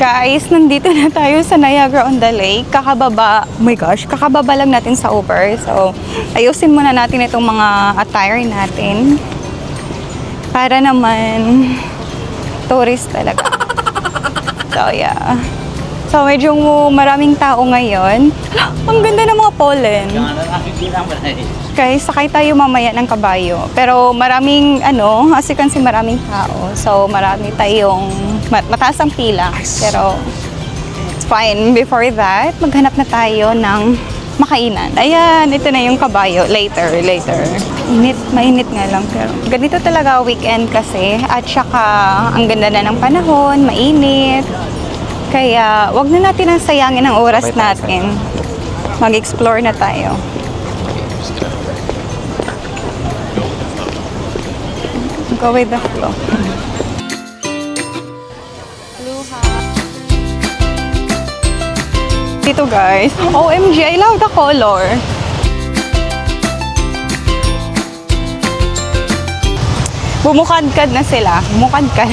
Guys, nandito na tayo sa Niagara on the Lake. Kakababa, oh my gosh, kakababa lang natin sa Uber. So, ayusin muna natin itong mga attire natin. Para naman, tourist talaga. So, yeah. So, medyo maraming tao ngayon. Ang ganda ng mga pollen. Guys, sakay tayo mamaya ng kabayo. Pero maraming, as you can see, maraming tao. So, marami tayong, mataas ang pila. Pero, it's fine. Before that, maghanap na tayo ng makainan. Ayan, ito na yung kabayo. Later. Mainit nga lang. Pero, ganito talaga weekend kasi. At saka, ang ganda na ng panahon, mainit. Kaya, wag na natin ang sayangin ang oras natin. Mag-explore na tayo. Go with the flow. Dito guys. OMG, I love the color. Bumukadkad na sila. Bumukadkad.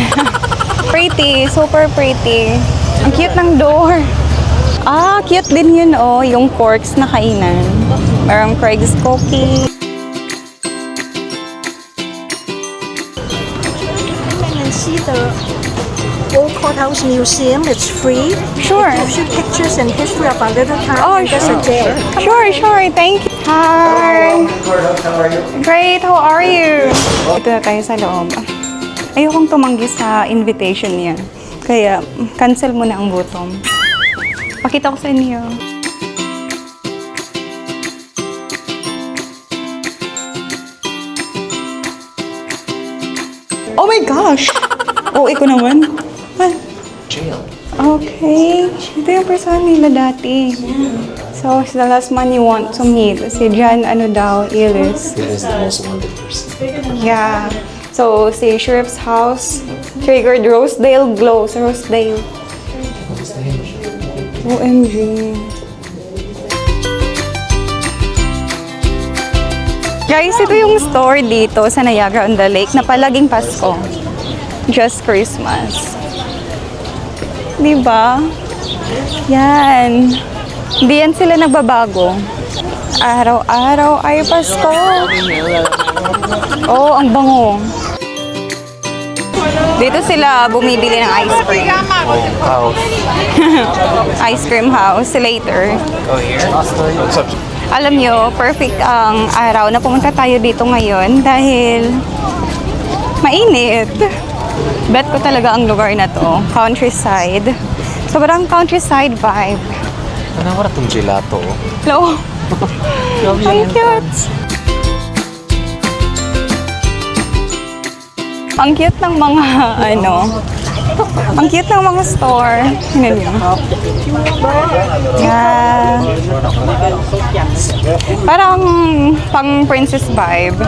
Pretty. Super pretty. Ang cute ng door. Ah, cute din yun yung corks na kainan. Merong Craig's Cookie. And see the Old Courthouse Museum. It's free. Sure. It gives you pictures and history of our little town. Oh, in just a day. Sure. Thank you. Hi. How are you? Great. How are you? Dito na tayo sa loob. Ayokong tumanggi sa invitation niya. Kaya, cancel mo na ang button. Pakita ko sa inyo. Oh my gosh! Iko naman. Jail. Okay. Ito yung person nila dati. So, the last man you want to meet, si John, Illis. It is the most wanted person. Yeah. So, si Sheriff's House, triggered Rosedale glows. Rosedale. What's the name? OMG. Guys, ito yung store dito sa Niagara on the Lake na palaging Pasko. Just Christmas. Diba? Yan. Hindi yan sila nagbabago. Araw-araw ay Pasko. Oh, ang bango. Dito sila bumibili ng ice cream. House. Ice cream house later. Go here. What's up? Alam nyo, perfect ang araw na pumunta tayo dito ngayon dahil mainit. Bet ko talaga ang lugar na to. Countryside. Sobrang countryside vibe. Ano wala itong gelato? Hello? Ang cute! Ang cute ng mga, ang cute ng mga store. Tingnan nyo. Yeah. Parang pang princess vibe.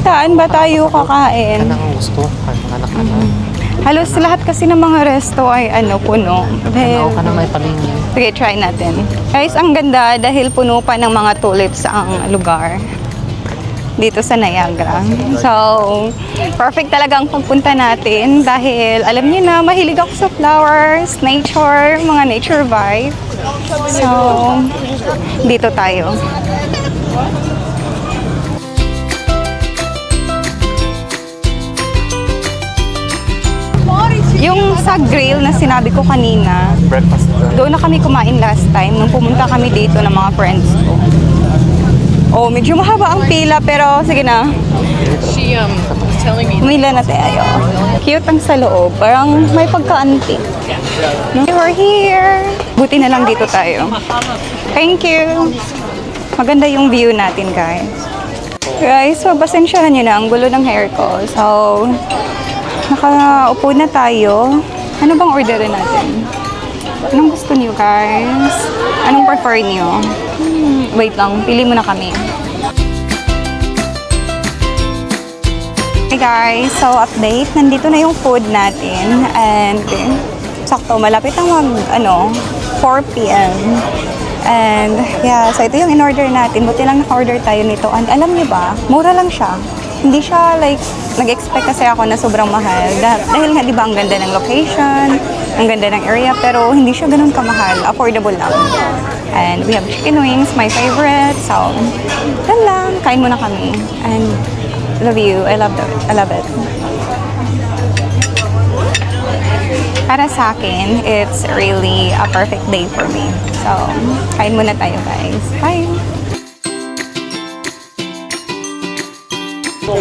Saan ba tayo kakain? Anong gusto? Anak ka na. Halos lahat kasi ng mga resto ay puno. Dahil, Ano ka na may palinya? sige, try natin. Guys, ang ganda dahil puno pa ng mga tulips ang lugar dito sa Niagara. So, perfect talaga ang pagpunta natin dahil alam niyo na, mahilig ako sa flowers, nature, mga nature vibe. So, dito tayo. Yung sa grill na sinabi ko kanina, Breakfast. doon na kami kumain last time nung pumunta kami dito ng mga friends ko. Oh, medyo mahaba ang pila pero sige na. She telling me Umila na tayo. Cute ang sa loob. Parang may pagka-antique. No? We're here. Buti na lang dito tayo. Thank you. Maganda yung view natin, guys. Guys, pasensyahan nyo na ang gulo ng hair ko. So, nakaupo na tayo. Ano bang orderin natin? Anong gusto niyo, guys? Anong prefer niyo? Wait lang, pili muna kami. Hey guys, so update, nandito na yung food natin and sakto, malapit ang 4 p.m. And yeah, so ito yung in-order natin. Buti lang naka-order tayo nito. And alam niyo ba, mura lang siya. hindi siya like, nag-expect kasi ako na sobrang mahal. Dahil nga, di ba, ang ganda ng location, ang ganda ng area, pero hindi siya ganun kamahal. Affordable lang. And we have chicken wings, my favorite. So, yan lang. Kain muna kami. And love you. I love it. Para sa akin, it's really a perfect day for me. So, kain muna tayo, guys. Bye!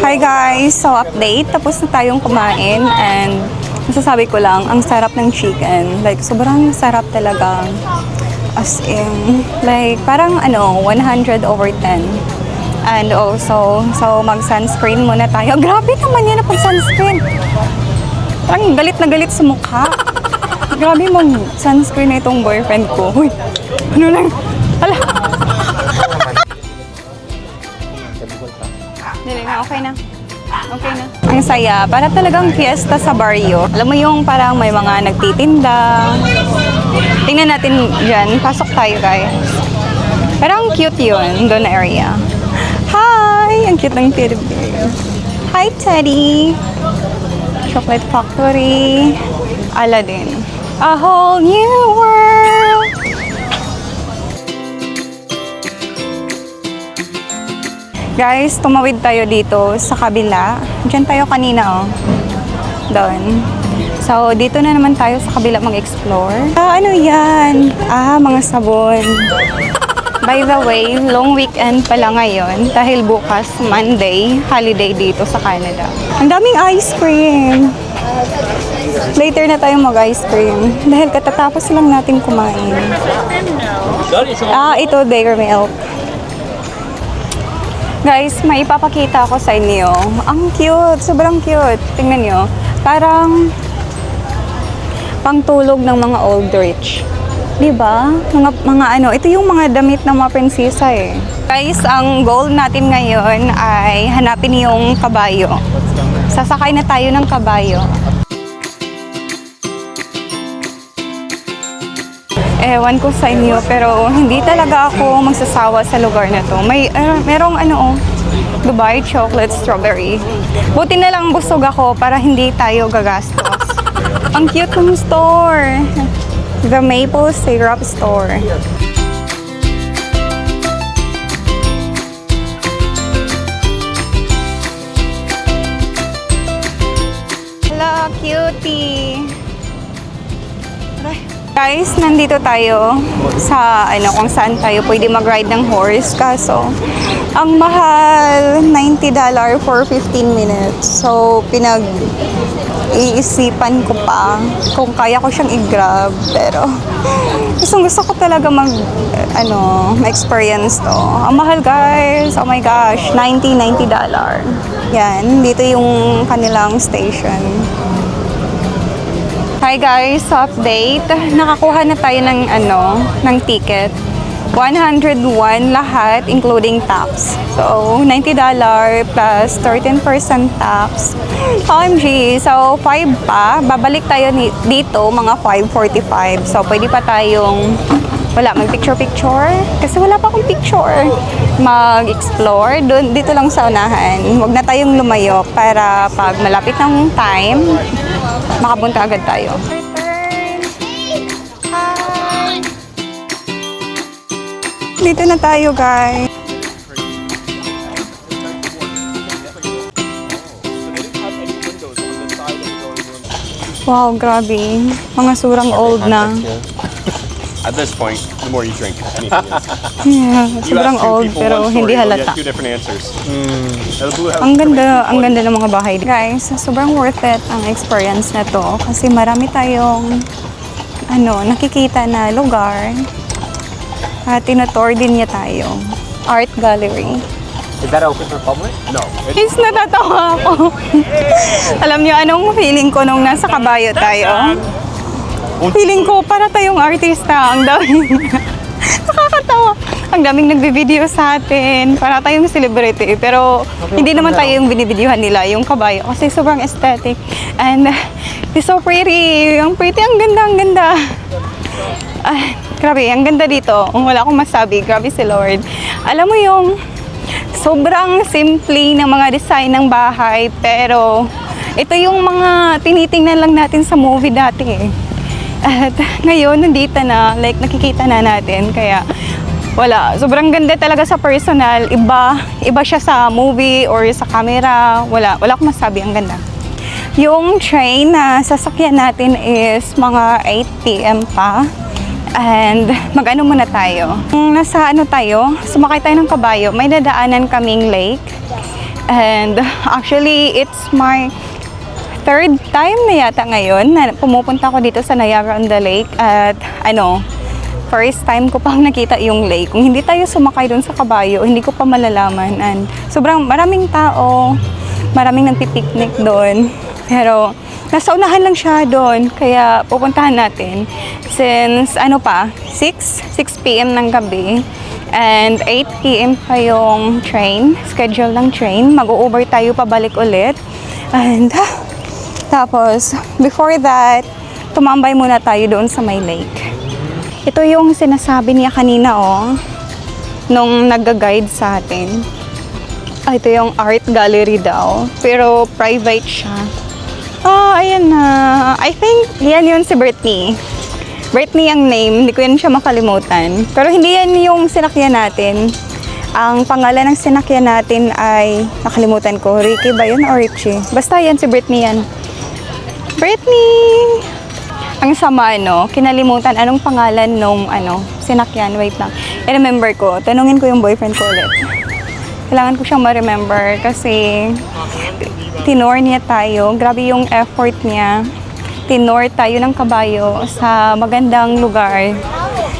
Hi guys! So, update. Tapos na tayong kumain and masasabi ko lang, ang sarap ng chicken. Like, sobrang sarap talaga. As in, like, parang 100/10. And also, so mag-sunscreen muna tayo. Grabe naman yan na pag-sunscreen. Parang galit na galit sa mukha. Grabe mag-sunscreen na itong boyfriend ko. Uy, ano lang? Hala. Dili na, okay na. Okay na. Ang saya. Para talagang fiesta sa barrio. Alam mo yung parang may mga nagtitinda. Tingnan natin dyan. Pasok tayo, guys. Pero ang cute yun, doon na area. Hi! Ang cute ng teddy bear. Hi, Teddy! Chocolate Factory. Aladdin. A whole new world! Guys, tumawid tayo dito sa kabila. Diyan tayo kanina, oh. Doon. So, dito na naman tayo sa kabila mag-explore. Ano yan? Mga sabon. By the way, long weekend pala ngayon dahil bukas, Monday, holiday dito sa Canada. Ang daming ice cream. Later na tayo mag-ice cream dahil katatapos lang natin kumain. Ito, Dairy Milk. Guys, may ipapakita ako sa inyo. Ang cute, sobrang cute. Tingnan nyo. Parang pangtulog ng mga old rich. Diba? Ito yung mga damit ng mga prinsesa eh. Guys, ang goal natin ngayon ay hanapin yung kabayo. Sasakay na tayo ng kabayo. Ewan ko sa inyo, pero hindi talaga ako magsasawa sa lugar na to. Merong Dubai chocolate strawberry. Buti na lang busog ako para hindi tayo gagastos. Ang cute ng store. The Maple Syrup Store. Hello, cutie! Guys, nandito tayo sa kung saan tayo pwede mag-ride ng horse. Kaso, ang mahal, $90 for 15 minutes. So, iisipan ko pa kung kaya ko siyang i-grab. Pero, gusto ko talaga ma-experience to. Ang mahal, guys. Oh my gosh, $90. Yan, dito yung kanilang station. Hi guys, update. Nakakuha na tayo ng ticket. 101 lahat, including tax. So, $90 plus 13% tax. OMG. So, 5 pa. Babalik tayo dito, mga 5:45. So, pwede pa tayong mag-picture-picture. Kasi wala pa akong picture. Mag-explore. Dito lang sa unahan. Huwag na tayong lumayo para pag malapit ng time, makapunta agad tayo. Hi! Dito na tayo, guys. Wow, grabe. Mga surang old na. At this point, the more you drink, anything is. Yeah, You sobrang ask two old people pero one hindi story, you'll halata. get two different answers. The Blue House Ang is ganda ng mga bahay. Guys, sobrang worth it ang experience na to kasi marami tayong nakikita na lugar. At tinotour din niya tayo. Art gallery. Is that open for public? No. Guys, natatawa ako. Alam niyo anong feeling ko nung nasa kabayo tayo? Feeling ko para tayong artista. Ang daming nakakatawa. Ang daming nagbi-video sa atin. Para tayong celebrity. Pero hindi naman tayo yung binibidyohan nila, yung kabayo. Kasi sobrang aesthetic. And it's so pretty. Ang pretty, ang ganda, ang ganda. Grabe, ang ganda dito. Wala akong masabi. Grabe si Lord. Alam mo yung Sobrang simple ng mga design ng bahay, pero ito yung mga tinitingnan lang natin sa movie dati eh. At ngayon, nandito na, like nakikita na natin, kaya wala. Sobrang ganda talaga sa personal. Iba siya sa movie or sa camera. Wala akong masabi, ang ganda. Yung train na sasakyan natin is mga 8 p.m. pa. And mag-ano muna tayo. Nasa ano tayo, sumakay tayo ng kabayo. May dadaanan kaming lake. And actually, it's my third time na yata ngayon na pumupunta ako dito sa Niagara-on-the-Lake. At first time ko pang nakita yung lake. Kung hindi tayo sumakay doon sa kabayo, hindi ko pa malalaman. And sobrang maraming tao, maraming nagpipiknik doon. Pero nasa unahan lang siya doon, kaya pupuntahan natin. Since 6 p.m. ng gabi, and 8 p.m. pa yung train, schedule ng train. Mag-u-Uber tayo pabalik ulit. And tapos, before that, tumambay muna tayo doon sa may lake. Ito yung sinasabi niya kanina, nung nag-guide sa atin. Ito yung art gallery daw, pero private siya. Ayan na. I think, yan yun si Brittany. Brittany ang name, hindi ko yan siya makalimutan. Pero hindi yan yung sinakyan natin. Ang pangalan ng sinakyan natin ay, nakalimutan ko, Ricky ba yun o Richie? Basta yan, si Brittany yan. Brittany! Ang sama, kinalimutan anong pangalan nung sinakyan. Wait lang. I-remember ko. Tanungin ko yung boyfriend ko ulit. Kailangan ko siyang ma-remember kasi tinor niya tayo. Grabe yung effort niya. Tinor tayo ng kabayo sa magandang lugar.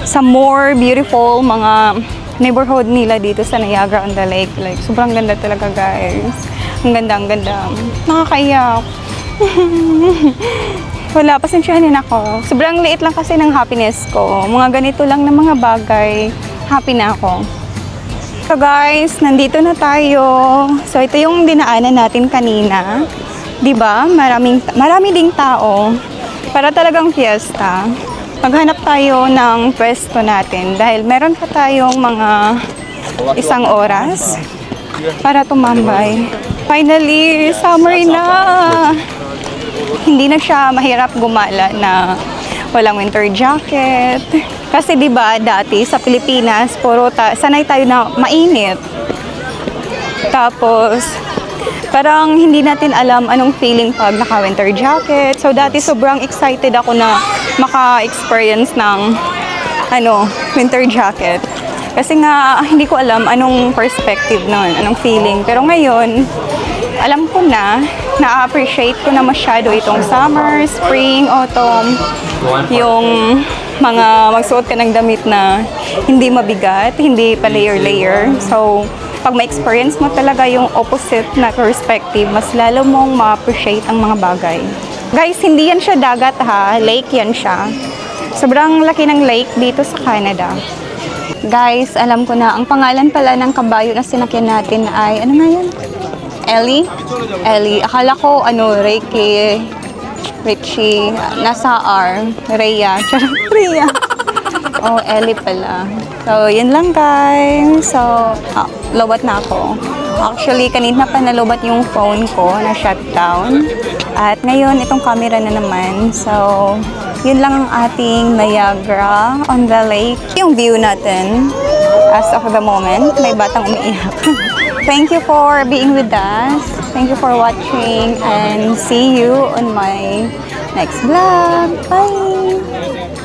Sa more beautiful mga neighborhood nila dito sa Niagara-on-the-Lake. Like, sobrang ganda talaga, guys. Ang ganda, ang ganda. Nakakaiyak. Wala, pasensyahan ako. Sobrang liit lang kasi ng happiness ko. Mga ganito lang na mga bagay, happy na ako. So guys, nandito na tayo. So ito yung dinaanan natin kanina. 'Di ba? Marami ding tao. Para talagang fiesta. Maghanap tayo ng pwesto natin dahil meron pa tayong mga 1 oras para tumambay. Finally, summer na. Hindi na siya mahirap gumala na walang winter jacket. Kasi 'di ba dati sa Pilipinas, sanay tayo na mainit. Tapos parang hindi natin alam anong feeling pag naka-winter jacket. So dati sobrang excited ako na maka-experience ng winter jacket. Kasi nga hindi ko alam anong perspective nun, anong feeling. Pero ngayon, alam ko na-appreciate ko na masyado itong summer, spring, autumn, yung mga magsuot ka ng damit na hindi mabigat, hindi pa layer-layer. So, pag ma-experience mo talaga yung opposite na perspective, mas lalo mong ma-appreciate ang mga bagay. Guys, hindi yan siya dagat ha, lake yan siya. Sobrang laki ng lake dito sa Canada. Guys, alam ko na, ang pangalan pala ng kabayo na sinakyan natin ay, ano nga yun? Ellie? Ellie. Akala ko, Reiki, Richie, nasa R, Rhea. Charot, Rhea. Oh, Ellie pala. So, yun lang guys. So, lobat na ako. Actually, kanina pa nalobat yung phone ko na shutdown. At ngayon, itong camera na naman. So, yun lang ang ating Niagara on the lake. Yung view natin, as of the moment, may batang umiiyak. Thank you for being with us. Thank you for watching and see you on my next vlog. Bye!